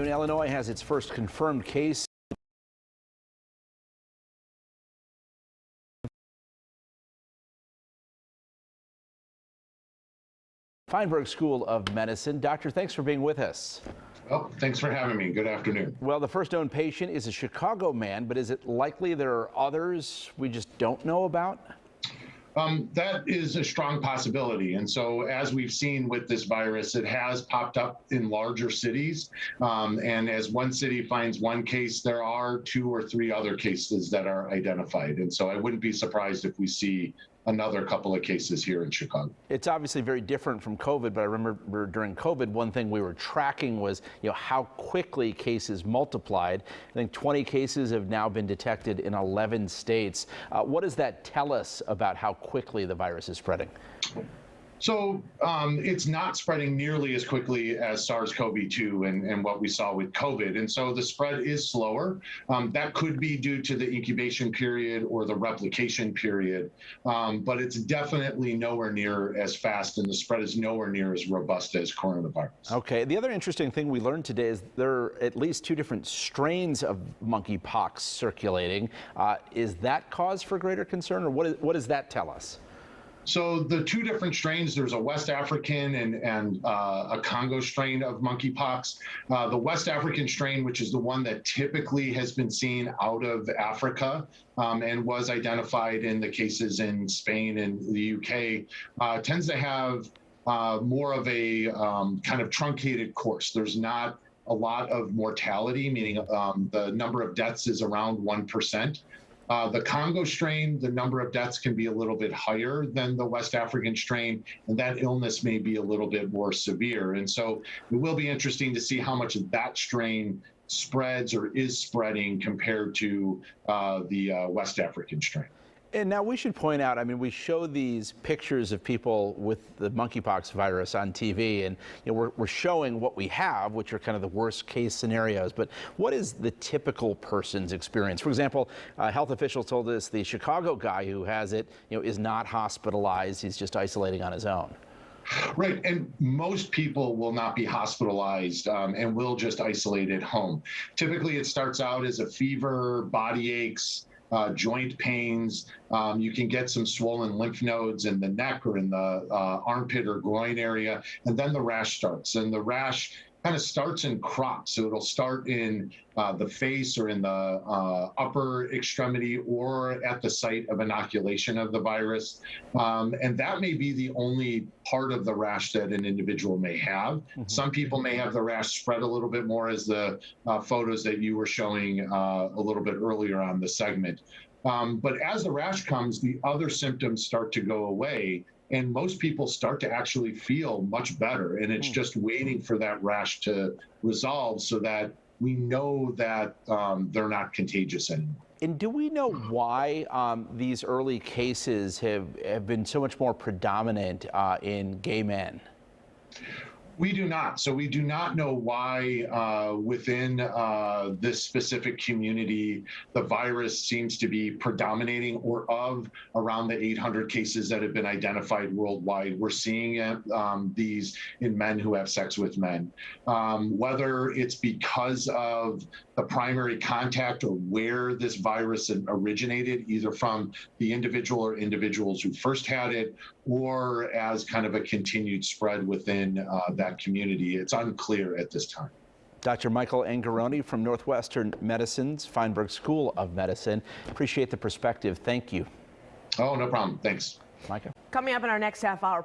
Illinois has its first confirmed case. Feinberg School of Medicine. Doctor, thanks for being with us. Oh, thanks for having me. Good afternoon. Well, the first known patient is a Chicago man, but is it likely there are others we just don't know about? That is a strong possibility. And so as we've seen with this virus, it has popped up in larger cities. And as one city finds one case, there are 2 or 3 other cases that are identified. And so I wouldn't be surprised if we see another couple of cases here in Chicago. It's obviously very different from COVID, but I remember during COVID, one thing we were tracking was, how quickly cases multiplied. I think 20 cases have now been detected in 11 states. What does that tell us about how quickly the virus is spreading? So it's not spreading nearly as quickly as SARS-CoV-2 and what we saw with COVID. And so the spread is slower. That could be due to the incubation period or the replication period, but it's definitely nowhere near as fast, and the spread is nowhere near as robust as coronavirus. Okay. The other interesting thing we learned today is there are at least 2 different strains of monkeypox circulating. Is that cause for greater concern, or what does that tell us? So the 2 different strains, there's a West African and a Congo strain of monkeypox. The West African strain, which is the one that typically has been seen out of Africa and was identified in the cases in Spain and the UK, tends to have more of a kind of truncated course. There's not a lot of mortality, meaning the number of deaths is around 1%. The Congo strain, the number of deaths can be a little bit higher than the West African strain, and that illness may be a little bit more severe. And so it will be interesting to see how much of that strain spreads or is spreading compared to the West African strain. And now we should point out, we show these pictures of people with the monkeypox virus on TV, and we're showing what we have, which are kind of the worst case scenarios. But what is the typical person's experience? For example, health officials told us the Chicago guy who has it, is not hospitalized. He's just isolating on his own. Right, and most people will not be hospitalized and will just isolate at home. Typically, it starts out as a fever, body aches, joint pains. You can get some swollen lymph nodes in the neck or in the armpit or groin area, and then the rash starts. And the rash kind of starts in crops. So it'll start in the face or in the upper extremity or at the site of inoculation of the virus. And that may be the only part of the rash that an individual may have. Mm-hmm. Some people may have the rash spread a little bit more, as the photos that you were showing a little bit earlier on the segment. But as the rash comes, the other symptoms start to go away. And most people start to actually feel much better. And it's just waiting for that rash to resolve so that we know that they're not contagious anymore. And do we know why these early cases have been so much more predominant in gay men? We do not. So we do not know why within this specific community, the virus seems to be predominating, or of around the 800 cases that have been identified worldwide. We're seeing these in men who have sex with men. Whether it's because of the primary contact or where this virus originated, either from the individual or individuals who first had it, or as kind of a continued spread within that community, it's unclear at this time. Dr. Michael Angarone from Northwestern Medicine's Feinberg School of Medicine. Appreciate the perspective. Thank you. Oh, no problem. Thanks. Micah. Coming up in our next half hour.